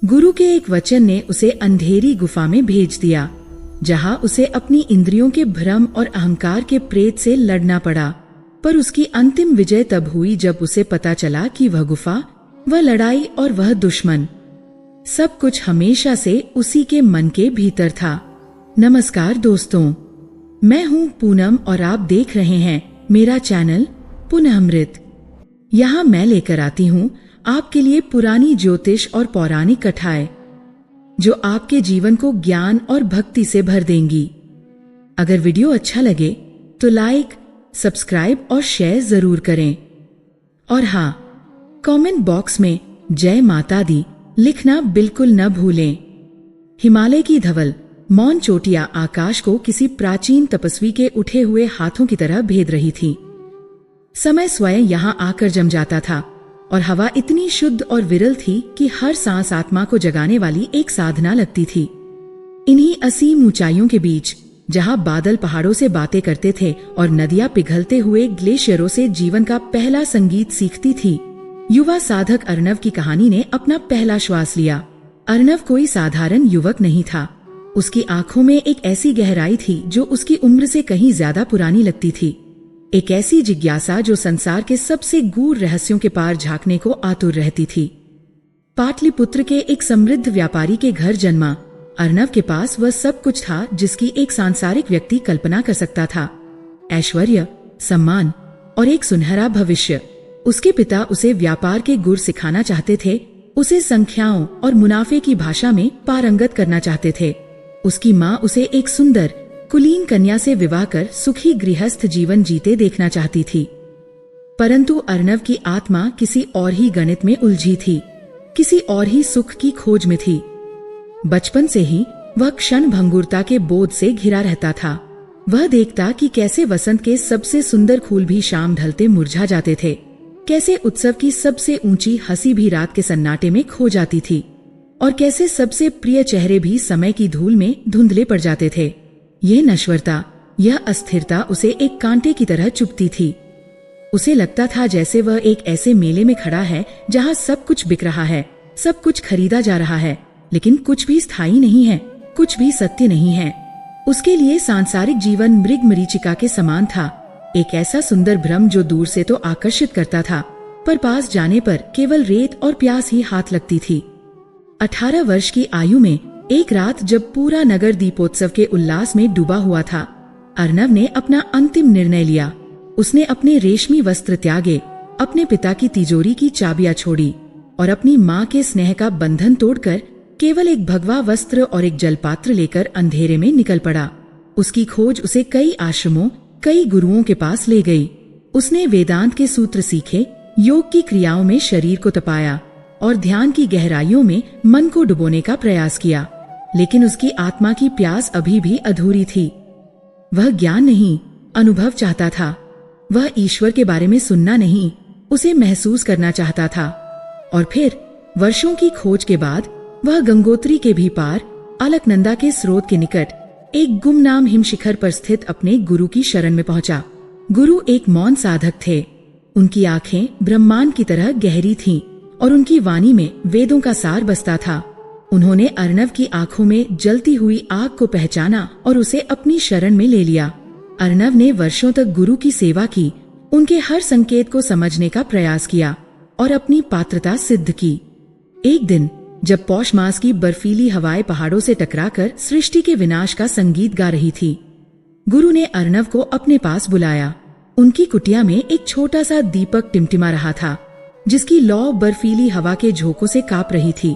गुरु के एक वचन ने उसे अंधेरी गुफा में भेज दिया, जहां उसे अपनी इंद्रियों के भ्रम और अहंकार के प्रेत से लड़ना पड़ा। पर उसकी अंतिम विजय तब हुई जब उसे पता चला कि वह गुफा, वह लड़ाई और वह दुश्मन, सब कुछ हमेशा से उसी के मन के भीतर था। नमस्कार दोस्तों, मैं हूँ पूनम और आप देख रहे हैं मेरा चैनल पुनःमृत। यहाँ मैं लेकर आती हूँ आपके लिए पुरानी ज्योतिष और पौराणिक कथाएं जो आपके जीवन को ज्ञान और भक्ति से भर देंगी। अगर वीडियो अच्छा लगे तो लाइक, सब्सक्राइब और शेयर जरूर करें। और हाँ, कमेंट बॉक्स में जय माता दी लिखना बिल्कुल न भूलें। हिमालय की धवल मौन चोटियां आकाश को किसी प्राचीन तपस्वी के उठे हुए हाथों की तरह भेद रही थी। समय स्वयं यहाँ आकर जम जाता था और हवा इतनी शुद्ध और विरल थी कि हर सांस आत्मा को जगाने वाली एक साधना लगती थी। इन्हीं असीम ऊंचाइयों के बीच, जहाँ बादल पहाड़ों से बातें करते थे और नदियां पिघलते हुए ग्लेशियरों से जीवन का पहला संगीत सीखती थी, युवा साधक अर्णव की कहानी ने अपना पहला श्वास लिया। अर्णव कोई साधारण युवक नहीं था। उसकी आंखों में एक ऐसी गहराई थी जो उसकी उम्र से कहीं ज्यादा पुरानी लगती थी। एक ऐसी जिज्ञासा जो संसार के सबसे गूढ़ रहस्यों के पार झांकने को आतुर रहती थी। पाटलिपुत्र के एक समृद्ध व्यापारी के घर जन्मा अर्णव के पास वह सब कुछ था जिसकी एक सांसारिक व्यक्ति कल्पना कर सकता था। ऐश्वर्य, सम्मान और एक सुनहरा भविष्य। उसके पिता उसे व्यापार के गुर सिखाना चाहते थे, उसे संख्याओं और मुनाफे की भाषा में पारंगत करना चाहते थे। उसकी माँ उसे एक सुंदर कुलीन कन्या से विवाह कर सुखी गृहस्थ जीवन जीते देखना चाहती थी। परंतु अर्णव की आत्मा किसी और ही गणित में उलझी थी, किसी और ही सुख की खोज में थी। बचपन से ही वह क्षण भंगुरता के बोध से घिरा रहता था। वह देखता कि कैसे वसंत के सबसे सुंदर फूल भी शाम ढलते मुरझा जाते थे, कैसे उत्सव की सबसे ऊंची हंसी भी रात के सन्नाटे में खो जाती थी, और कैसे सबसे प्रिय चेहरे भी समय की धूल में धुंधले पड़ जाते थे। यह नश्वरता, यह अस्थिरता उसे एक कांटे की तरह चुभती थी। उसे लगता था जैसे वह एक ऐसे मेले में खड़ा है जहां सब कुछ बिक रहा है, सब कुछ खरीदा जा रहा है, लेकिन कुछ भी स्थायी नहीं है, कुछ भी सत्य नहीं है। उसके लिए सांसारिक जीवन मृग मरीचिका के समान था, एक ऐसा सुंदर भ्रम जो दूर से तो आकर्षित करता था, पर पास जाने पर केवल रेत और प्यास ही हाथ लगती थी। 18 वर्ष की आयु में एक रात जब पूरा नगर दीपोत्सव के उल्लास में डूबा हुआ था, अर्णव ने अपना अंतिम निर्णय लिया। उसने अपने रेशमी वस्त्र त्यागे, अपने पिता की तिजोरी की चाबियां छोड़ी और अपनी माँ के स्नेह का बंधन तोड़कर केवल एक भगवा वस्त्र और एक जलपात्र लेकर अंधेरे में निकल पड़ा। उसकी खोज उसे कई आश्रमों, कई गुरुओं के पास ले गई। उसने वेदांत के सूत्र सीखे, योग की क्रियाओं में शरीर को तपाया और ध्यान की गहराइयों में मन को डुबोने का प्रयास किया, लेकिन उसकी आत्मा की प्यास अभी भी अधूरी थी। वह ज्ञान नहीं, अनुभव चाहता था। वह ईश्वर के बारे में सुनना नहीं, उसे महसूस करना चाहता था। और फिर वर्षों की खोज के बाद वह गंगोत्री के भी पार, अलकनंदा के स्रोत के निकट एक गुमनाम हिमशिखर पर स्थित अपने गुरु की शरण में पहुंचा। गुरु एक मौन साधक थे। उनकी आंखें ब्रह्मांड की तरह गहरी थीं और उनकी वाणी में वेदों का सार बसता था। उन्होंने अर्णव की आंखों में जलती हुई आग को पहचाना और उसे अपनी शरण में ले लिया। अर्णव ने वर्षों तक गुरु की सेवा की, उनके हर संकेत को समझने का प्रयास किया और अपनी पात्रता सिद्ध की। एक दिन जब पौष मास की बर्फीली हवाएं पहाड़ों से टकराकर सृष्टि के विनाश का संगीत गा रही थी, गुरु ने अर्णव को अपने पास बुलाया। उनकी कुटिया में एक छोटा सा दीपक टिमटिमा रहा था, जिसकी लौ बर्फीली हवा के झोंकों से कांप रही थी,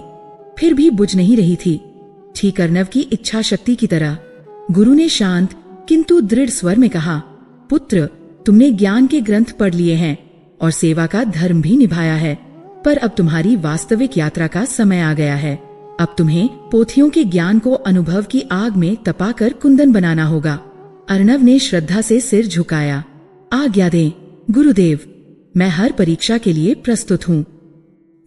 फिर भी बुझ नहीं रही थी, ठीक अर्णव की इच्छा शक्ति की तरह। गुरु ने शांत किंतु दृढ़ स्वर में कहा, पुत्र, तुमने ज्ञान के ग्रंथ पढ़ लिए हैं और सेवा का धर्म भी निभाया है, पर अब तुम्हारी वास्तविक यात्रा का समय आ गया है। अब तुम्हें पोथियों के ज्ञान को अनुभव की आग में तपाकर कुंदन बनाना होगा। अर्णव ने श्रद्धा से सिर झुकाया। आज्ञा दें गुरुदेव, मैं हर परीक्षा के लिए प्रस्तुत हूँ।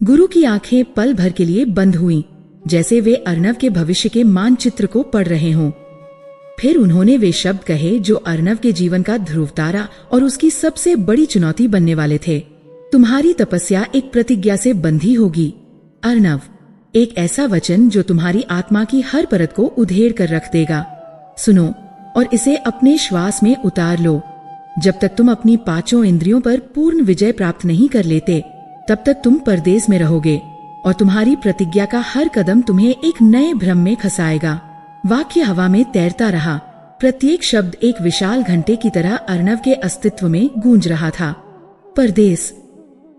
गुरु की आंखें पल भर के लिए बंद हुईं, जैसे वे अर्णव के भविष्य के मानचित्र को पढ़ रहे हों। फिर उन्होंने वे शब्द कहे जो अर्णव के जीवन का ध्रुव तारा और उसकी सबसे बड़ी चुनौती बनने वाले थे। तुम्हारी तपस्या एक प्रतिज्ञा से बंधी होगी। अर्णव, एक ऐसा वचन जो तुम्हारी आत्मा की हर परत को उधेड़ कर रख देगा। सुनो और इसे अपने श्वास में उतार लो। जब तक तुम अपनी पांचों इंद्रियों पर पूर्ण विजय प्राप्त नहीं कर लेते, तब तक तुम परदेश में रहोगे और तुम्हारी प्रतिज्ञा का हर कदम तुम्हें एक नए भ्रम में खसाएगा। वाक्य हवा में तैरता रहा। प्रत्येक शब्द एक विशाल घंटे की तरह अर्णव के अस्तित्व में गूंज रहा था। परदेश,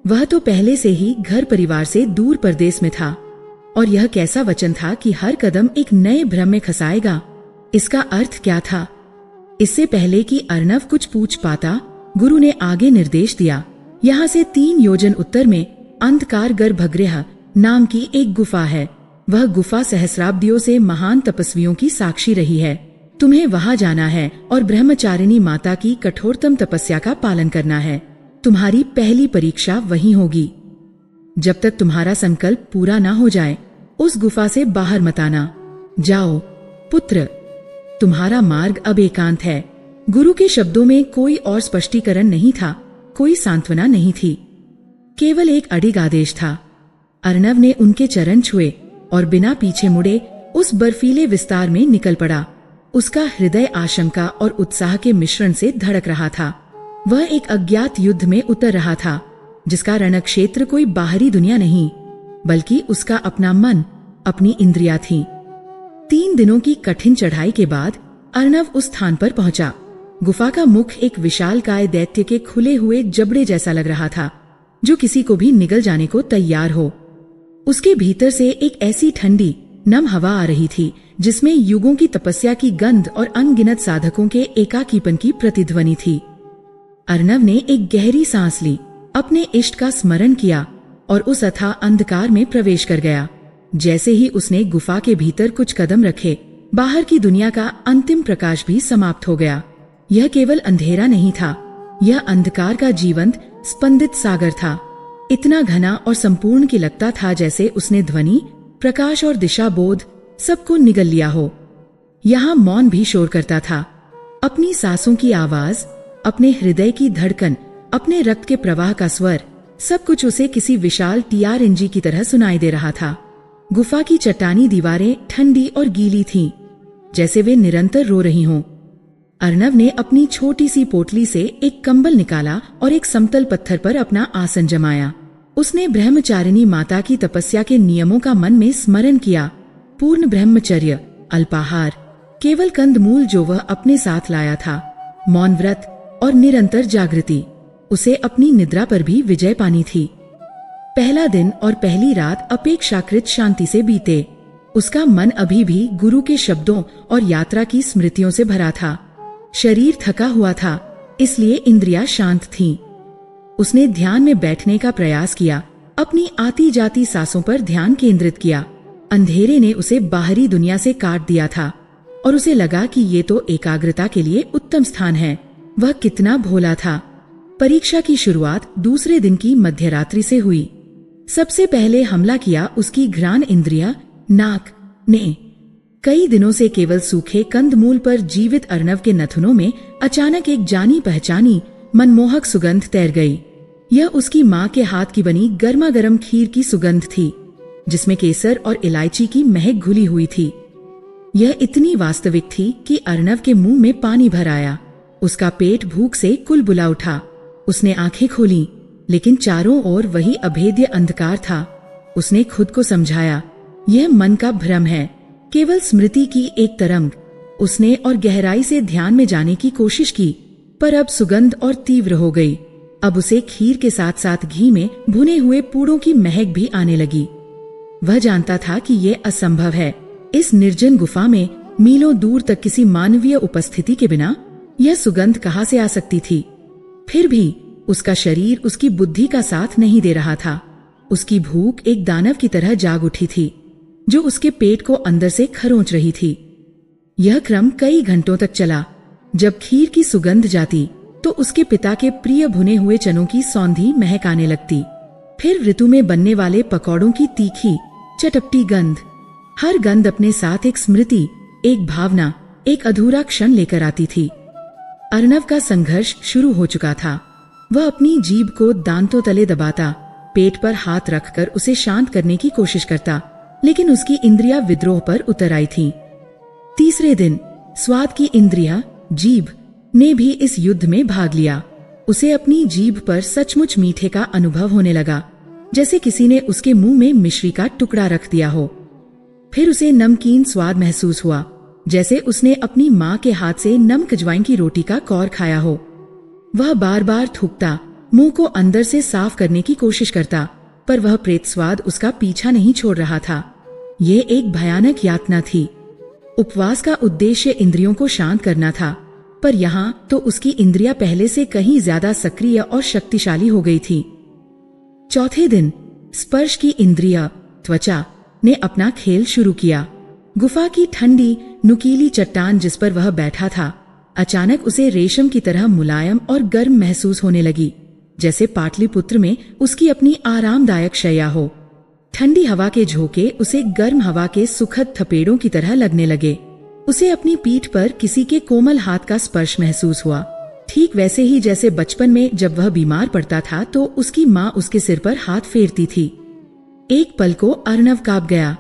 वह तो पहले से ही घर परिवार से दूर परदेश में था, और यह कैसा वचन था कि हर कदम एक नए भ्रम में खसाएगा। इसका अर्थ क्या था? इससे पहले कि अर्णव कुछ पूछ पाता, गुरु ने आगे निर्देश दिया। यहाँ से 3 योजन उत्तर में अंधकार गर्भगृह नाम की एक गुफा है। वह गुफा सहस्राब्दियों से महान तपस्वियों की साक्षी रही है। तुम्हें वहां जाना है और ब्रह्मचारिणी माता की कठोरतम तपस्या का पालन करना है। तुम्हारी पहली परीक्षा वहीं होगी। जब तक तुम्हारा संकल्प पूरा ना हो जाए, उस गुफा से बाहर मत आना। जाओ पुत्र, तुम्हारा मार्ग अब एकांत है। गुरु के शब्दों में कोई और स्पष्टीकरण नहीं था, कोई सांत्वना नहीं थी, केवल एक अडिग आदेश था। अर्णव ने उनके चरण छुए और बिना पीछे मुड़े उस बर्फीले विस्तार में निकल पड़ा। उसका हृदय आशंका और उत्साह के मिश्रण से धड़क रहा था। वह एक अज्ञात युद्ध में उतर रहा था, जिसका रणक्षेत्र कोई बाहरी दुनिया नहीं, बल्कि उसका अपना मन, अपनी इंद्रियां थीं। 3 दिनों की कठिन चढ़ाई के बाद अर्णव उस स्थान पर पहुंचा। गुफा का मुख एक विशालकाय दैत्य के खुले हुए जबड़े जैसा लग रहा था, जो किसी को भी निगल जाने को तैयार हो। उसके भीतर से एक ऐसी ठंडी नम हवा आ रही थी, जिसमें युगों की तपस्या की गंध और अनगिनत साधकों के एकाकीपन की प्रतिध्वनि थी। अर्णव ने एक गहरी सांस ली, अपने इष्ट का स्मरण किया और उस अथाह अंधकार में प्रवेश कर गया। जैसे ही उसने गुफा के भीतर कुछ कदम रखे, बाहर की दुनिया का अंतिम प्रकाश भी समाप्त हो गया। यह केवल अंधेरा नहीं था, यह अंधकार का जीवंत स्पंदित सागर था। इतना घना और संपूर्ण कि लगता था जैसे उसने ध्वनि, प्रकाश और दिशा बोध सबको निगल लिया हो। यहाँ मौन भी शोर करता था। अपनी सांसों की आवाज, अपने हृदय की धड़कन, अपने रक्त के प्रवाह का स्वर, सब कुछ उसे किसी विशाल TRNG की तरह सुनाई दे रहा था। गुफा की चट्टानी दीवारें ठंडी और गीली थीं, जैसे वे निरंतर रो रही हों। अर्णव ने अपनी छोटी सी पोटली से एक कंबल निकाला और एक समतल पत्थर पर अपना आसन जमाया। उसने ब्रह्मचारिणी माता की तपस्या के नियमों का मन में स्मरण किया। पूर्ण ब्रह्मचर्य, अल्पाहार, केवल कंदमूल जो वह अपने साथ लाया था, मौन व्रत और निरंतर जागृति। उसे अपनी निद्रा पर भी विजय पानी थी। पहला दिन और पहली रात अपेक्षाकृत शांति से बीते। उसका मन अभी भी गुरु के शब्दों और यात्रा की स्मृतियों से भरा था। शरीर थका हुआ था, इसलिए इंद्रियां शांत थीं। उसने ध्यान में बैठने का प्रयास किया, अपनी आती जाती सांसों पर ध्यान केंद्रित किया। अंधेरे ने उसे बाहरी दुनिया से काट दिया था और उसे लगा कि ये तो एकाग्रता के लिए उत्तम स्थान है। वह कितना भोला था। परीक्षा की शुरुआत दूसरे दिन की मध्यरात्रि से हुई। सबसे पहले हमला किया उसकी घ्राण इंद्रिया नाक ने। कई दिनों से केवल सूखे कंदमूल पर जीवित अर्णव के नथुनों में अचानक एक जानी पहचानी मनमोहक सुगंध तैर गई। यह उसकी माँ के हाथ की बनी गर्मा गर्म खीर की सुगंध थी, जिसमें केसर और इलायची की महक घुली हुई थी। यह इतनी वास्तविक थी कि अर्णव के मुंह में पानी भर आया। उसका पेट भूख से कुलबुला उठा। उसने आंखें खोली, लेकिन चारों ओर वही अभेद्य अंधकार था। उसने खुद को समझाया, यह मन का भ्रम है, केवल स्मृति की एक तरंग। उसने और गहराई से ध्यान में जाने की कोशिश की, पर अब सुगंध और तीव्र हो गई। अब उसे खीर के साथ साथ घी में भुने हुए पूड़ों की महक भी आने लगी। वह जानता था कि यह असंभव है। इस निर्जन गुफा में मीलों दूर तक किसी मानवीय उपस्थिति के बिना यह सुगंध कहाँ से आ सकती थी। फिर भी उसका शरीर उसकी बुद्धि का साथ नहीं दे रहा था। उसकी भूख एक दानव की तरह जाग उठी थी, जो उसके पेट को अंदर से खरोंच रही थी। यह क्रम कई घंटों तक चला। जब खीर की सुगंध जाती तो उसके पिता के प्रिय भुने हुए चनों की सौंधी महक आने लगती। फिर ऋतु में बनने वाले पकौड़ों की तीखी चटपटी गंध। हर गंध अपने साथ एक स्मृति, एक भावना, एक अधूरा क्षण लेकर आती थी। अर्णव का संघर्ष शुरू हो चुका था। वह अपनी जीभ को दांतों तले दबाता, पेट पर हाथ रखकर उसे शांत करने की कोशिश करता, लेकिन उसकी इंद्रियां विद्रोह पर उतर आई थीं। तीसरे दिन स्वाद की इंद्रिया जीभ ने भी इस युद्ध में भाग लिया। उसे अपनी जीभ पर सचमुच मीठे का अनुभव होने लगा, जैसे किसी ने उसके मुंह में मिश्री का टुकड़ा रख दिया हो। फिर उसे नमकीन स्वाद महसूस हुआ, जैसे उसने अपनी माँ के हाथ से नमक अजवाइन की रोटी का कौर खाया हो। वह बार बार थूकता, मुंह को अंदर से साफ करने की कोशिश करता, पर वह प्रेत स्वाद उसका पीछा नहीं छोड़ रहा था। ये एक भयानक यातना थी। उपवास का उद्देश्य इंद्रियों को शांत करना था, पर यहाँ तो उसकी इंद्रियां पहले से कहीं ज्यादा सक्रिय और शक्तिशाली हो गई थी। चौथे दिन स्पर्श की इंद्रिया त्वचा ने अपना खेल शुरू किया। गुफा की ठंडी नुकीली चट्टान जिस पर वह बैठा था, अचानक उसे रेशम की तरह मुलायम और गर्म महसूस होने लगी, जैसे पाटलिपुत्र में उसकी अपनी आरामदायक शैया हो। ठंडी हवा के झोंके उसे गर्म हवा के सुखद थपेड़ों की तरह लगने लगे। उसे अपनी पीठ पर किसी के कोमल हाथ का स्पर्श महसूस हुआ, ठीक वैसे ही जैसे बचपन में जब वह बीमार पड़ता था तो उसकी माँ उसके सिर पर हाथ फेरती थी। एक पल को अर्णव कांप गया।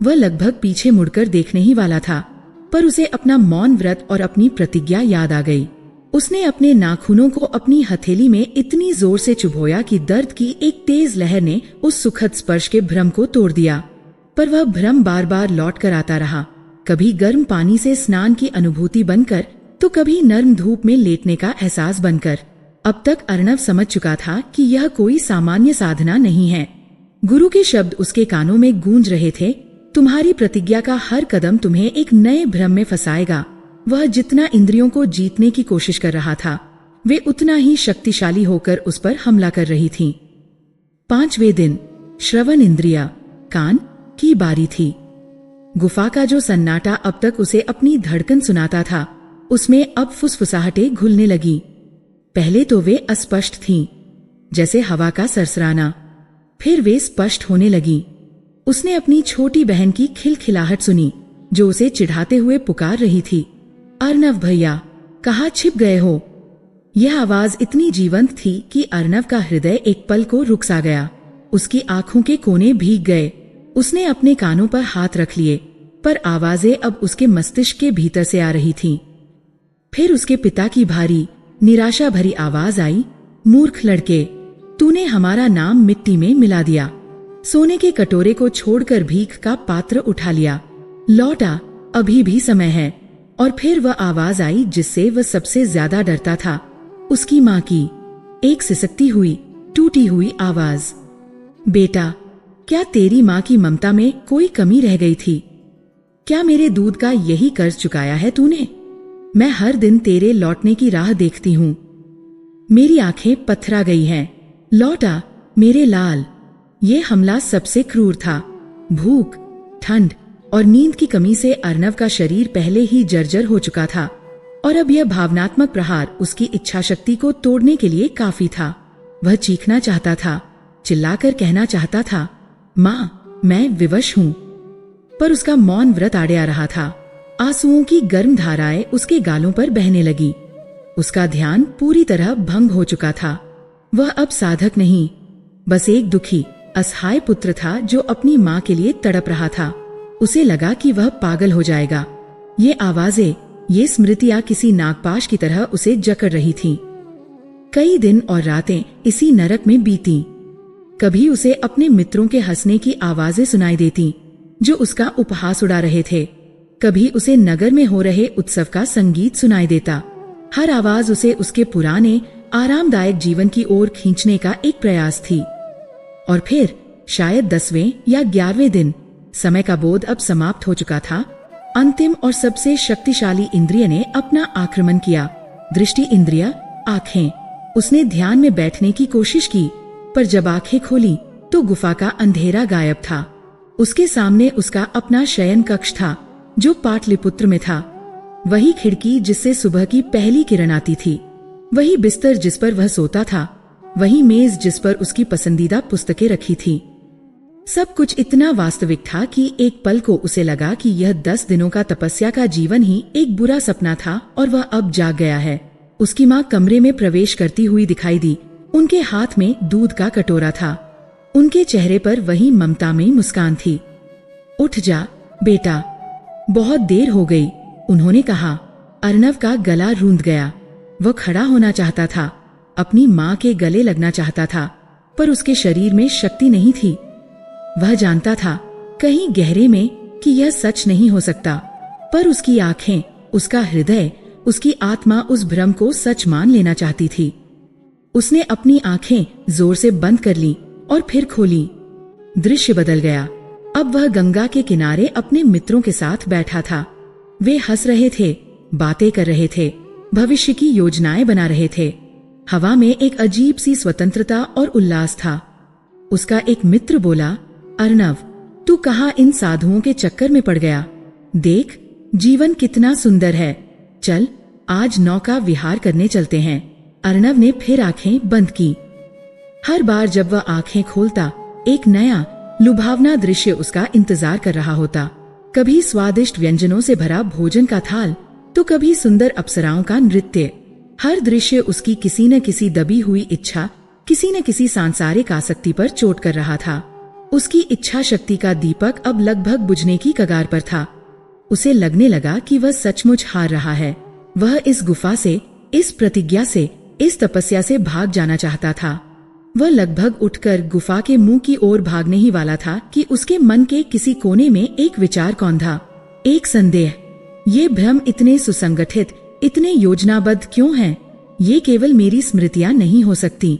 वह लगभग पीछे मुड़कर देखने ही वाला था, पर उसे अपना मौन व्रत और अपनी प्रतिज्ञा याद आ गई। उसने अपने नाखूनों को अपनी हथेली में इतनी जोर से चुभोया कि दर्द की एक तेज लहर ने उस सुखद स्पर्श के भ्रम को तोड़ दिया। पर वह भ्रम बार बार लौट कर आता रहा, कभी गर्म पानी से स्नान की अनुभूति बनकर, तो कभी नर्म धूप में लेटने का एहसास बनकर। अब तक अर्णव समझ चुका था कि यह कोई सामान्य साधना नहीं है। गुरु के शब्द उसके कानों में गूंज रहे थे, तुम्हारी प्रतिज्ञा का हर कदम तुम्हें एक नए भ्रम में फंसाएगा। वह जितना इंद्रियों को जीतने की कोशिश कर रहा था, वे उतना ही शक्तिशाली होकर उस पर हमला कर रही थीं। पांचवें दिन श्रवण इंद्रिया कान की बारी थी। गुफा का जो सन्नाटा अब तक उसे अपनी धड़कन सुनाता था, उसमें अब फुसफुसाहटें घुलने लगी। पहले तो वे अस्पष्ट थीं, जैसे हवा का सरसराना, फिर वे स्पष्ट होने लगी। उसने अपनी छोटी बहन की खिलखिलाहट सुनी, जो उसे चिढ़ाते हुए पुकार रही थी, अर्णव भैया, कहाँ छिप गए हो? यह आवाज इतनी जीवंत थी कि अर्णव का हृदय एक पल को रुक सा गया। उसकी आंखों के कोने भीग गए। उसने अपने कानों पर हाथ रख लिए, पर आवाजें अब उसके मस्तिष्क के भीतर से आ रही थीं। फिर उसके पिता की भारी निराशा भरी आवाज आई, मूर्ख लड़के, तूने हमारा नाम मिट्टी में मिला दिया। सोने के कटोरे को छोड़कर भीख का पात्र उठा लिया। लौटा, अभी भी समय है। और फिर वह आवाज आई जिससे वह सबसे ज्यादा डरता था, उसकी माँ की, एक सिसकती हुई टूटी हुई आवाज, बेटा, क्या तेरी माँ की ममता में कोई कमी रह गई थी? क्या मेरे दूध का यही कर्ज चुकाया है तूने? मैं हर दिन तेरे लौटने की राह देखती हूँ। मेरी आंखें पथरा गई हैं। लौटा मेरे लाल। ये हमला सबसे क्रूर था। भूख, ठंड और नींद की कमी से अर्णव का शरीर पहले ही जर्जर हो चुका था, और अब यह भावनात्मक प्रहार उसकी इच्छा शक्ति को तोड़ने के लिए काफी था। वह चीखना चाहता था, चिल्लाकर कहना चाहता था, माँ, मैं विवश हूँ, पर उसका मौन व्रत आड़े आ रहा था। आंसुओं की गर्म धाराएं उसके गालों पर बहने लगी। उसका ध्यान पूरी तरह भंग हो चुका था। वह अब साधक नहीं, बस एक दुखी असहाय पुत्र था जो अपनी माँ के लिए तड़प रहा था। उसे लगा कि वह पागल हो जाएगा। ये आवाजें, ये स्मृतियां किसी नागपाश की तरह उसे जकड़ रही थीं। कई दिन और रातें इसी नरक में बीती। कभी उसे अपने मित्रों के हंसने की आवाजें सुनाई देती, जो उसका उपहास उड़ा रहे थे। कभी उसे नगर में हो रहे उत्सव का संगीत सुनाई देता। हर आवाज उसे उसके पुराने आरामदायक जीवन की ओर खींचने का एक प्रयास थी। और फिर शायद 10वें या 11वें दिन, समय का बोध अब समाप्त हो चुका था, अंतिम और सबसे शक्तिशाली इंद्रिय ने अपना आक्रमण किया। दृष्टि इंद्रिय, आंखें। उसने ध्यान में बैठने की कोशिश की, पर जब आंखें खोली तो गुफा का अंधेरा गायब था। उसके सामने उसका अपना शयन कक्ष था, जो पाटलिपुत्र में था। वही खिड़की जिससे सुबह की पहली किरण आती थी, वही बिस्तर जिस पर वह सोता था, वही मेज जिस पर उसकी पसंदीदा पुस्तकें रखी थी। सब कुछ इतना वास्तविक था कि एक पल को उसे लगा कि यह 10 दिनों का तपस्या का जीवन ही एक बुरा सपना था और वह अब जाग गया है। उसकी माँ कमरे में प्रवेश करती हुई दिखाई दी। उनके हाथ में दूध का कटोरा था। उनके चेहरे पर वही ममता में मुस्कान थी। उठ जा बेटा, बहुत देर हो गई, उन्होंने कहा। अर्णव का गला रूंध गया। वह खड़ा होना चाहता था, अपनी माँ के गले लगना चाहता था, पर उसके शरीर में शक्ति नहीं थी। वह जानता था कहीं गहरे में कि यह सच नहीं हो सकता, पर उसकी आंखें, उसका हृदय, उसकी आत्मा उस भ्रम को सच मान लेना चाहती थी। उसने अपनी आंखें जोर से बंद कर ली और फिर खोली। दृश्य बदल गया। अब वह गंगा के किनारे अपने मित्रों के साथ बैठा था। वे हंस रहे थे, बातें कर रहे थे, भविष्य की योजनाएं बना रहे थे। हवा में एक अजीब सी स्वतंत्रता और उल्लास था। उसका एक मित्र बोला, अर्णव, तू कहाँ इन साधुओं के चक्कर में पड़ गया? देख, जीवन कितना सुंदर है। चल, आज नौका विहार करने चलते हैं। अर्णव ने फिर आंखें बंद की। हर बार जब वह आंखें खोलता, एक नया लुभावना दृश्य उसका इंतजार कर रहा होता। कभी स्वादिष्ट व्यंजनों से भरा भोजन का थाल, तो कभी सुंदर अप्सराओं का नृत्य। हर दृश्य उसकी किसी न किसी दबी हुई इच्छा, किसी न किसी सांसारिक आसक्ति पर चोट कर रहा था। उसकी इच्छा शक्ति का दीपक अब लगभग बुझने की कगार पर था। उसे लगने लगा कि वह सचमुच हार रहा है। वह इस गुफा से, इस प्रतिज्ञा से, इस तपस्या से भाग जाना चाहता था। वह लगभग उठकर गुफा के मुंह की ओर भागने ही वाला था कि उसके मन के किसी कोने में एक विचार कौंधा, एक संदेह। ये भ्रम इतने सुसंगठित, इतने योजनाबद्ध क्यों हैं? ये केवल मेरी स्मृतियां नहीं हो सकती।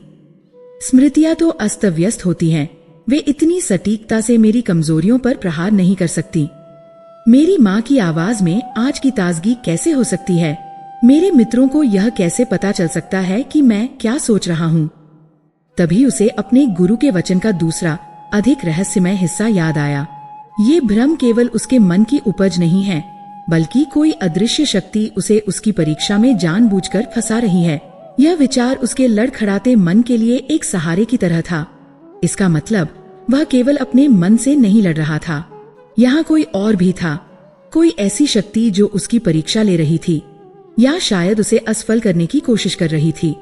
स्मृतियां तो अस्त व्यस्त होती हैं। वे इतनी सटीकता से मेरी कमजोरियों पर प्रहार नहीं कर सकती। मेरी माँ की आवाज में आज की ताजगी कैसे हो सकती है? मेरे मित्रों को यह कैसे पता चल सकता है कि मैं क्या सोच रहा हूँ? तभी उसे अपने गुरु के वचन का दूसरा, अधिक रहस्यमय हिस्सा याद आया। ये भ्रम केवल उसके मन की उपज नहीं है, बल्कि कोई अदृश्य शक्ति उसे उसकी परीक्षा में जानबूझकर फंसा रही है। यह विचार उसके लड़खड़ाते मन के लिए एक सहारे की तरह था। इसका मतलब वह केवल अपने मन से नहीं लड़ रहा था। यहाँ कोई और भी था, कोई ऐसी शक्ति जो उसकी परीक्षा ले रही थी, या शायद उसे असफल करने की कोशिश कर रही थी।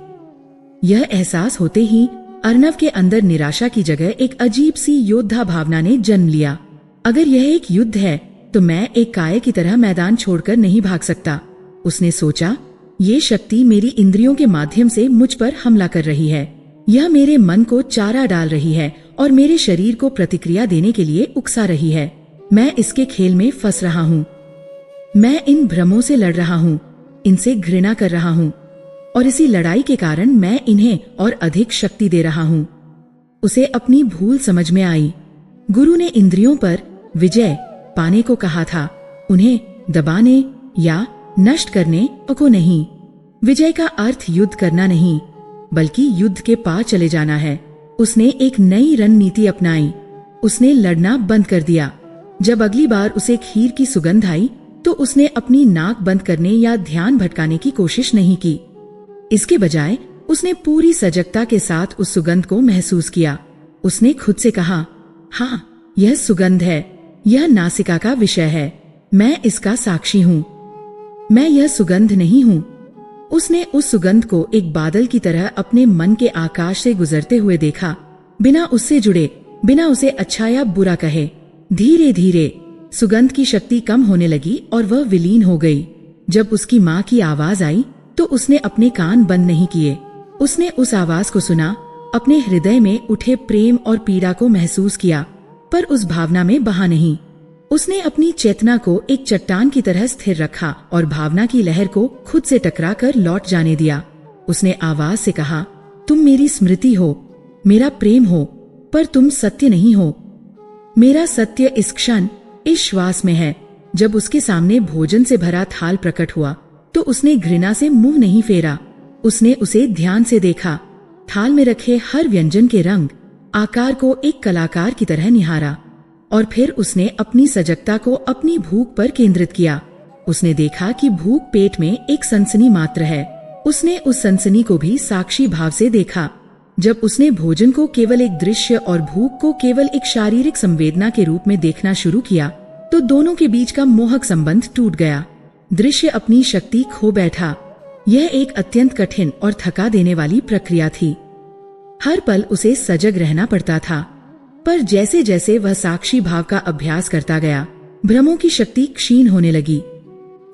यह एहसास होते ही अर्णव के अंदर निराशा की जगह एक अजीब सी योद्धा भावना ने जन्म लिया। अगर यह एक युद्ध है, तो मैं एक काय की तरह मैदान छोड़कर नहीं भाग सकता। उसने सोचा, ये शक्ति मेरी इंद्रियों के माध्यम से मुझ पर हमला कर रही है। यह मेरे मन को चारा डाल रही है और मेरे शरीर को प्रतिक्रिया देने के लिए उकसा रही है। मैं इसके खेल में फंस रहा हूँ। मैं इन भ्रमों से लड़ रहा हूँ, इनसे घृणा कर रहा हूँ, और इसी लड़ाई के कारण मैं इन्हें और अधिक शक्ति दे रहा हूँ। उसे अपनी भूल समझ में आई। गुरु ने इंद्रियों पर विजय पाने को कहा था, उन्हें दबाने या नष्ट करने को नहीं। विजय का अर्थ युद्ध करना नहीं, बल्कि युद्ध के पार चले जाना है। उसने एक नई रणनीति अपनाई। उसने लड़ना बंद कर दिया। जब अगली बार उसे खीर की सुगंध आई, तो उसने अपनी नाक बंद करने या ध्यान भटकाने की कोशिश नहीं की। इसके बजाय उसने पूरी सजगता के साथ उस सुगंध को महसूस किया। उसने खुद से कहा, हाँ, यह सुगंध है, यह नासिका का विषय है, मैं इसका साक्षी हूँ, मैं यह सुगंध नहीं हूँ। उसने उस सुगंध को एक बादल की तरह अपने मन के आकाश से गुजरते हुए देखा, बिना उससे जुड़े, बिना उसे अच्छा या बुरा कहे। धीरे धीरे सुगंध की शक्ति कम होने लगी और वह विलीन हो गई। जब उसकी माँ की आवाज आई, तो उसने अपने कान बंद नहीं किए। उसने उस आवाज को सुना, अपने हृदय में उठे प्रेम और पीड़ा को महसूस किया, पर उस भावना में बहा नहीं। उसने अपनी चेतना को एक चट्टान की तरह स्थिर रखा और भावना की लहर को खुद से टकरा कर लौट जाने दिया। उसने आवाज से कहा, तुम मेरी स्मृति हो, मेरा प्रेम हो, पर तुम सत्य नहीं हो। मेरा सत्य इस क्षण, इस श्वास में है। जब उसके सामने भोजन से भरा थाल प्रकट हुआ, तो उसने घृणा से मुंह नहीं फेरा। उसने उसे ध्यान से देखा। थाल में रखे हर व्यंजन के रंग, आकार को एक कलाकार की तरह निहारा, और फिर उसने अपनी सजगता को अपनी भूख पर केंद्रित किया। उसने देखा कि भूख पेट में एक सनसनी मात्र है। उसने उस सनसनी को भी साक्षी भाव से देखा। जब उसने भोजन को केवल एक दृश्य और भूख को केवल एक शारीरिक संवेदना के रूप में देखना शुरू किया, तो दोनों के बीच का मोहक संबंध टूट गया। दृश्य अपनी शक्ति खो बैठा। यह एक अत्यंत कठिन और थका देने वाली प्रक्रिया थी। हर पल उसे सजग रहना पड़ता था, पर जैसे जैसे वह साक्षी भाव का अभ्यास करता गया, भ्रमों की शक्ति क्षीण होने लगी।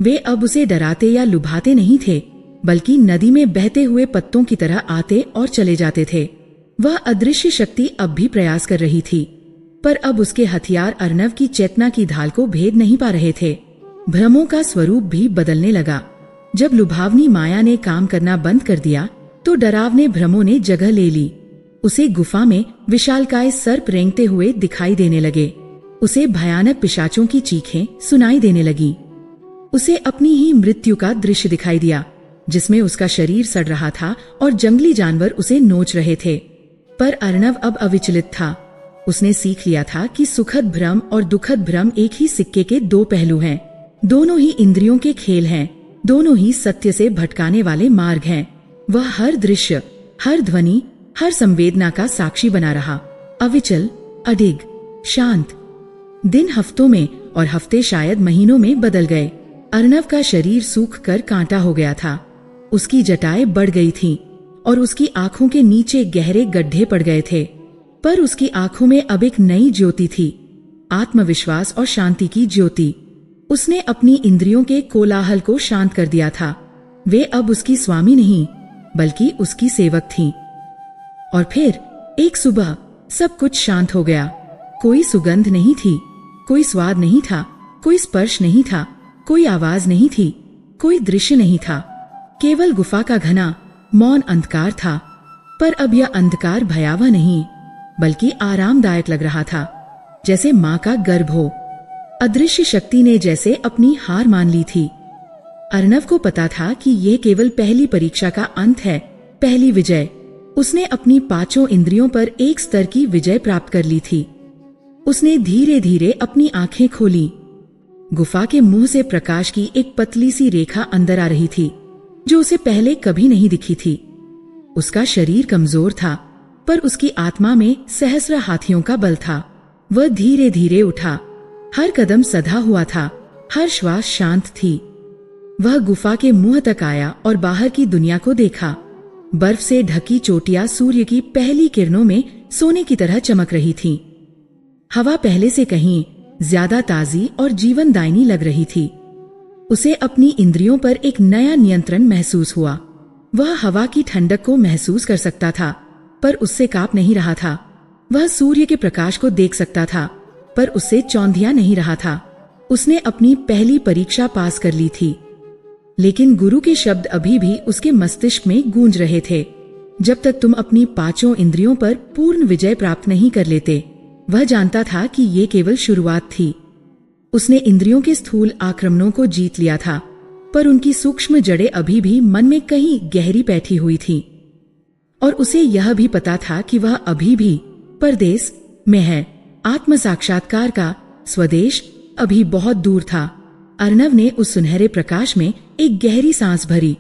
वे अब उसे डराते या लुभाते नहीं थे, बल्कि नदी में बहते हुए पत्तों की तरह आते और चले जाते थे। वह अदृश्य शक्ति अब भी प्रयास कर रही थी, पर अब उसके हथियार अर्णव की चेतना की ढाल को भेद नहीं पा रहे थे। भ्रमों का स्वरूप भी बदलने लगा। जब लुभावनी माया ने काम करना बंद कर दिया, तो डरावने भ्रमों ने जगह ले ली। उसे गुफा में विशालकाय सर्प रेंगते हुए दिखाई देने लगे। उसे भयानक पिशाचों की चीखें सुनाई देने लगी। उसे अपनी ही मृत्यु का दृश्य दिखाई दिया, जिसमें उसका शरीर सड़ रहा था और जंगली जानवर उसे नोच रहे थे। पर अर्णव अब अविचलित था। उसने सीख लिया था कि सुखद भ्रम और दुखद भ्रम एक ही सिक्के के दो पहलू हैं। दोनों ही इंद्रियों के खेल हैं, दोनों ही सत्य से भटकाने वाले मार्ग हैं। वह हर दृश्य, हर ध्वनि, हर संवेदना का साक्षी बना रहा, अविचल, अडिग, शांत। दिन हफ्तों में और हफ्ते शायद महीनों में बदल गए। अर्णव का शरीर सूख कर कांटा हो गया था। उसकी जटाएं बढ़ गई थीं और उसकी आंखों के नीचे गहरे गड्ढे पड़ गए थे। पर उसकी आंखों में अब एक नई ज्योति थी, आत्मविश्वास और शांति की ज्योति। उसने अपनी इंद्रियों के कोलाहल को शांत कर दिया था। वे अब उसकी स्वामी नहीं, बल्कि उसकी सेवक थीं। और फिर एक सुबह सब कुछ शांत हो गया। कोई सुगंध नहीं थी, कोई स्वाद नहीं था, कोई स्पर्श नहीं था, कोई आवाज नहीं थी, कोई दृश्य नहीं था। केवल गुफा का घना मौन अंधकार था। पर अब यह अंधकार भयावह नहीं, बल्कि आरामदायक लग रहा था, जैसे माँ का गर्भ हो। अदृश्य शक्ति ने जैसे अपनी हार मान ली थी। अर्णव को पता था कि यह केवल पहली परीक्षा का अंत है, पहली विजय। उसने अपनी पांचों इंद्रियों पर एक स्तर की विजय प्राप्त कर ली थी। उसने धीरे धीरे अपनी आंखें खोली। गुफा के मुंह से प्रकाश की एक पतली सी रेखा अंदर आ रही थी, जो उसे पहले कभी नहीं दिखी थी। उसका शरीर कमजोर था, पर उसकी आत्मा में सहस्र हाथियों का बल था। वह धीरे धीरे उठा, हर कदम सधा हुआ था, हर श्वास शांत थी। वह गुफा के मुंह तक आया और बाहर की दुनिया को देखा। बर्फ से ढकी चोटियां सूर्य की पहली किरणों में सोने की तरह चमक रही थीं। हवा पहले से कहीं ज्यादा ताजी और जीवनदायिनी लग रही थी। उसे अपनी इंद्रियों पर एक नया नियंत्रण महसूस हुआ। वह हवा की ठंडक को महसूस कर सकता था, पर उससे कांप नहीं रहा था। वह सूर्य के प्रकाश को देख सकता था, पर उससे चौंधिया नहीं रहा था। उसने अपनी पहली परीक्षा पास कर ली थी। लेकिन गुरु के शब्द अभी भी उसके मस्तिष्क में गूंज रहे थे। जब तक तुम अपनी पांचों इंद्रियों पर पूर्ण विजय प्राप्त नहीं कर लेते। वह जानता था कि ये केवल शुरुआत थी। उसने इंद्रियों के स्थूल आक्रमणों को जीत लिया था, पर उनकी सूक्ष्म जड़ें अभी भी मन में कहीं गहरी बैठी हुई थीं। और उसे यह भी पता था कि वह अभी भी परदेश में है। आत्म साक्षात्कार का स्वदेश अभी बहुत दूर था। अर्णव ने उस सुनहरे प्रकाश में एक गहरी सांस भरी।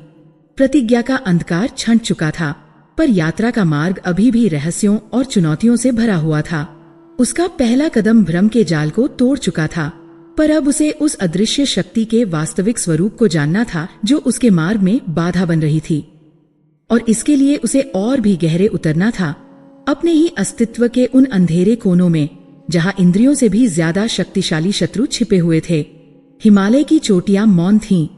प्रतिज्ञा का अंधकार छंट चुका था, पर यात्रा का मार्ग अभी भी रहस्यों और चुनौतियों से भरा हुआ था। उसका पहला कदम भ्रम के जाल को तोड़ चुका था, पर अब उसे उस अदृश्य शक्ति के वास्तविक स्वरूप को जानना था, जो उसके मार्ग में बाधा बन रही थी। और इसके लिए उसे और भी गहरे उतरना था, अपने ही अस्तित्व के उन अंधेरे कोनों में, जहां इंद्रियों से भी ज्यादा शक्तिशाली शत्रु छिपे हुए थे। हिमालय की चोटियां मौन थीं,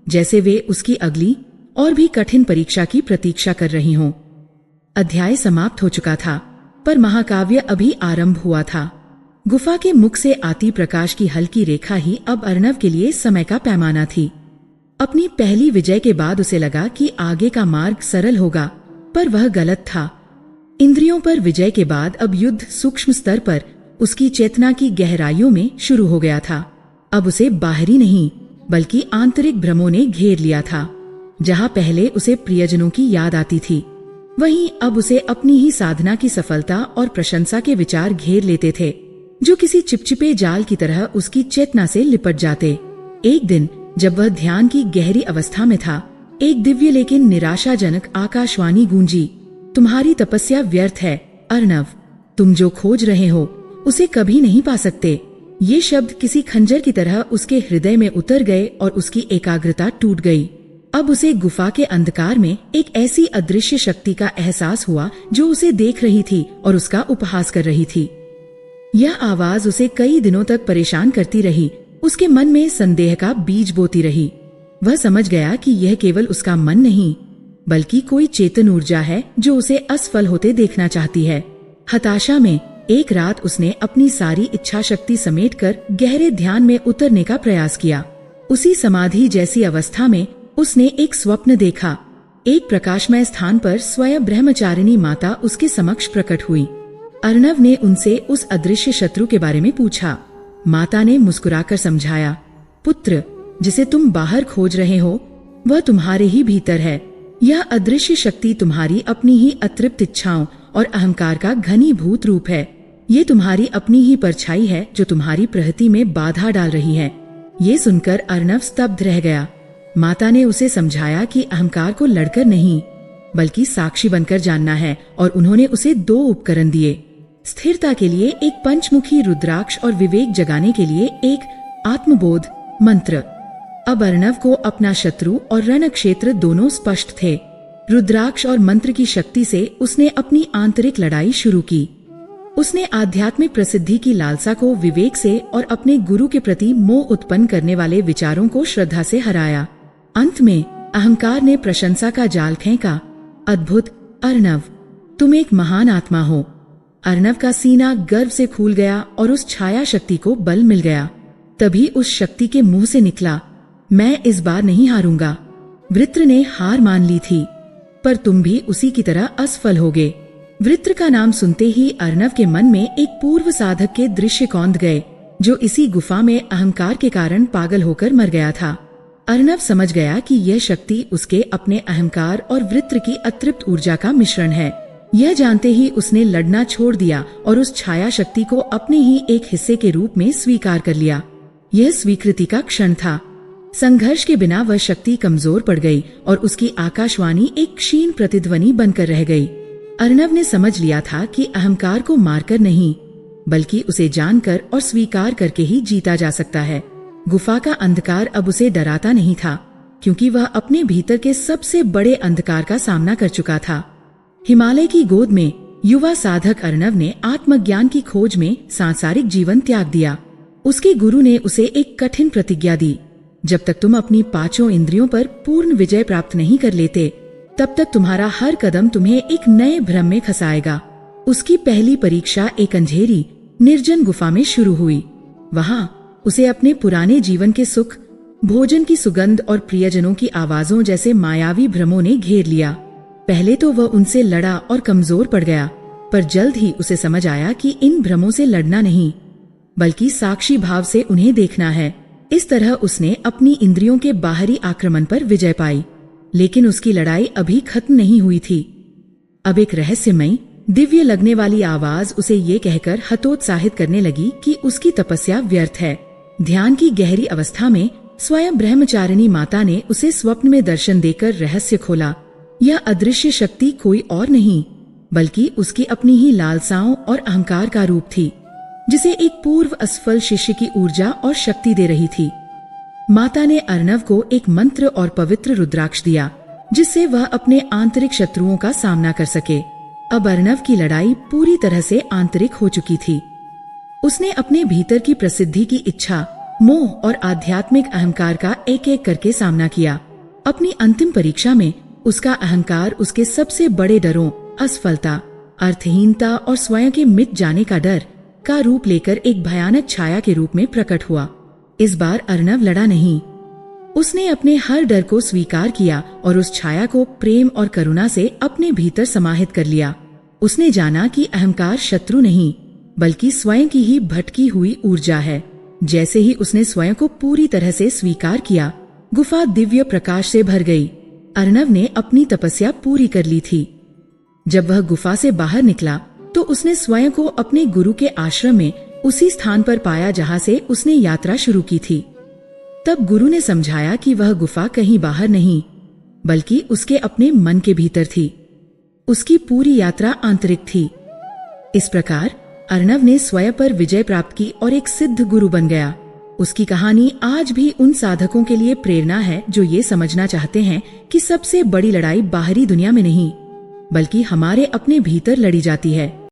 जैसे वे उसकी अगली और भी कठिन परीक्षा की प्रतीक्षा कर रही हों। अध्याय समाप्त हो चुका था, पर महाकाव्य अभी आरंभ हुआ था। गुफा के मुख से आती प्रकाश की हल्की रेखा ही अब अर्णव के लिए समय का पैमाना थी। अपनी पहली विजय के बाद उसे लगा कि आगे का मार्ग सरल होगा, पर वह गलत था। इंद्रियों पर विजय के बाद अब युद्ध सूक्ष्म स्तर पर उसकी चेतना की गहराइयों में शुरू हो गया था। अब उसे बाहरी नहीं, बल्कि आंतरिक भ्रमों ने घेर लिया था। जहां पहले उसे प्रियजनों की याद आती थी, वहीं अब उसे अपनी ही साधना की सफलता और प्रशंसा के विचार घेर लेते थे, जो किसी चिपचिपे जाल की तरह उसकी चेतना से लिपट जाते। एक दिन जब वह ध्यान की गहरी अवस्था में था, एक दिव्य लेकिन निराशाजनक आकाशवाणी गूंजी। तुम्हारी तपस्या व्यर्थ है अर्णव। तुम जो खोज रहे हो उसे कभी नहीं पा सकते। ये शब्द किसी खंजर की तरह उसके हृदय में उतर गए और उसकी एकाग्रता टूट गई। अब उसे गुफा के अंधकार में एक ऐसी अदृश्य शक्ति का एहसास हुआ, जो उसे देख रही थी और उसका उपहास कर रही थी। यह आवाज उसे कई दिनों तक परेशान करती रही। उसके मन में संदेह का बीज बोती रही। वह समझ गया कि यह केवल उसका मन नहीं, बल्कि कोई चेतन ऊर्जा है जो उसे असफल होते देखना चाहती है। हताशा में एक रात उसने अपनी सारी इच्छा शक्ति समेटकर गहरे ध्यान में उतरने का प्रयास किया। उसी समाधि जैसी अवस्था में उसने एक स्वप्न देखा। एक प्रकाशमय स्थान पर स्वयं ब्रह्मचारिणी माता उसके समक्ष प्रकट हुई। अर्णव ने उनसे उस अदृश्य शत्रु के बारे में पूछा। माता ने मुस्कुराकर समझाया, पुत्र, जिसे तुम बाहर खोज रहे हो वह तुम्हारे ही भीतर है। यह अदृश्य शक्ति तुम्हारी अपनी ही अतृप्त इच्छाओं और अहंकार का घनीभूत रूप है। ये तुम्हारी अपनी ही परछाई है जो तुम्हारी प्रगति में बाधा डाल रही है। ये सुनकर अर्णव स्तब्ध रह गया। माता ने उसे समझाया कि अहंकार को लड़कर नहीं, बल्कि साक्षी बनकर जानना है, और उन्होंने उसे 2 उपकरण दिए। स्थिरता के लिए एक पंचमुखी रुद्राक्ष और विवेक जगाने के लिए एक आत्मबोध मंत्र। अब अर्णव को अपना शत्रु और रण क्षेत्र दोनों स्पष्ट थे। रुद्राक्ष और मंत्र की शक्ति से उसने अपनी आंतरिक लड़ाई शुरू की। उसने आध्यात्मिक प्रसिद्धि की लालसा को विवेक से और अपने गुरु के प्रति मोह उत्पन्न करने वाले विचारों को श्रद्धा से हराया। अंत में अहंकार ने प्रशंसा का जाल फेंका। अद्भुत अर्णव, तुम एक महान आत्मा हो। अर्णव का सीना गर्व से फूल गया और उस छाया शक्ति को बल मिल गया। तभी उस शक्ति के मुंह से निकला, मैं इस बार नहीं हारूंगा। वृत्र ने हार मान ली थी, पर तुम भी उसी की तरह असफल होगे। वृत्र का नाम सुनते ही अर्णव के मन में एक पूर्व साधक के दृश्य कौंध गए, जो इसी गुफा में अहंकार के कारण पागल होकर मर गया था। अर्णव समझ गया कि यह शक्ति उसके अपने अहंकार और वृत्र की अतृप्त ऊर्जा का मिश्रण है। यह जानते ही उसने लड़ना छोड़ दिया और उस छाया शक्ति को अपने ही एक हिस्से के रूप में स्वीकार कर लिया। यह स्वीकृति का क्षण था। संघर्ष के बिना वह शक्ति कमजोर पड़ गई और उसकी आकाशवाणी एक क्षीण प्रतिध्वनि बनकर रह गई। अर्णव ने समझ लिया था कि अहंकार को मारकर नहीं, बल्कि उसे जानकर और स्वीकार करके ही जीता जा सकता है। गुफा का अंधकार अब उसे डराता नहीं था, क्योंकि वह अपने भीतर के सबसे बड़े अंधकार का सामना कर चुका था। हिमालय की गोद में युवा साधक अर्णव ने आत्मज्ञान की खोज में सांसारिक जीवन त्याग दिया। उसके गुरु ने उसे एक कठिन प्रतिज्ञा दी, जब तक तुम अपनी 5 इंद्रियों पर पूर्ण विजय प्राप्त नहीं कर लेते, तब तक तुम्हारा हर कदम तुम्हें एक नए भ्रम में फंसाएगा। उसकी पहली परीक्षा एक अंधेरी निर्जन गुफा में शुरू हुई। वहाँ उसे अपने पुराने जीवन के सुख, भोजन की सुगंध और प्रियजनों की आवाजों जैसे मायावी भ्रमों ने घेर लिया। पहले तो वह उनसे लड़ा और कमजोर पड़ गया, पर जल्द ही उसे समझ आया कि इन भ्रमों से लड़ना नहीं, बल्कि साक्षी भाव से उन्हें देखना है। इस तरह उसने अपनी इंद्रियों के बाहरी आक्रमण पर विजय पाई। लेकिन उसकी लड़ाई अभी खत्म नहीं हुई थी। अब एक रहस्यमयी, दिव्य लगने वाली आवाज उसे ये कहकर हतोत्साहित करने लगी कि उसकी तपस्या व्यर्थ है। ध्यान की गहरी अवस्था में स्वयं ब्रह्मचारिणी माता ने उसे स्वप्न में दर्शन देकर रहस्य खोला। यह अदृश्य शक्ति कोई और नहीं, बल्कि उसकी अपनी ही लालसाओं और अहंकार का रूप थी, जिसे एक पूर्व असफल शिष्य की ऊर्जा और शक्ति दे रही थी। माता ने अर्णव को एक मंत्र और पवित्र रुद्राक्ष दिया, जिससे वह अपने आंतरिक शत्रुओं का सामना कर सके। अब अर्णव की लड़ाई पूरी तरह से आंतरिक हो चुकी थी। उसने अपने भीतर की प्रसिद्धि की इच्छा, मोह और आध्यात्मिक अहंकार का एक एक करके सामना किया। अपनी अंतिम परीक्षा में उसका अहंकार उसके सबसे बड़े डरों, असफलता, अर्थहीनता और स्वयं के मिट जाने का डर का रूप लेकर एक भयानक छाया के रूप में प्रकट हुआ। इस बार अर्णव लड़ा नहीं। उसने अपने हर डर को स्वीकार किया और उस छाया को प्रेम और करुणा से अपने भीतर समाहित कर लिया। उसने जाना कि अहंकार शत्रु नहीं, बल्कि स्वयं की ही भटकी हुई ऊर्जा है। जैसे ही उसने स्वयं को पूरी तरह से स्वीकार किया, गुफा दिव्य प्रकाश से भर गई। अर्णव ने अपनी तपस्या पूरी कर ली थी। जब वह गुफा से बाहर निकला तो उसने स्वयं को अपने गुरु के आश्रम में उसी स्थान पर पाया जहाँ से उसने यात्रा शुरू की थी। तब गुरु ने समझाया कि वह गुफा कहीं बाहर नहीं, बल्कि उसके अपने मन के भीतर थी। उसकी पूरी यात्रा आंतरिक थी। इस प्रकार अर्णव ने स्वयं पर विजय प्राप्त की और एक सिद्ध गुरु बन गया। उसकी कहानी आज भी उन साधकों के लिए प्रेरणा है जो ये समझना चाहते हैं कि सबसे बड़ी लड़ाई बाहरी दुनिया में नहीं, बल्कि हमारे अपने भीतर लड़ी जाती है।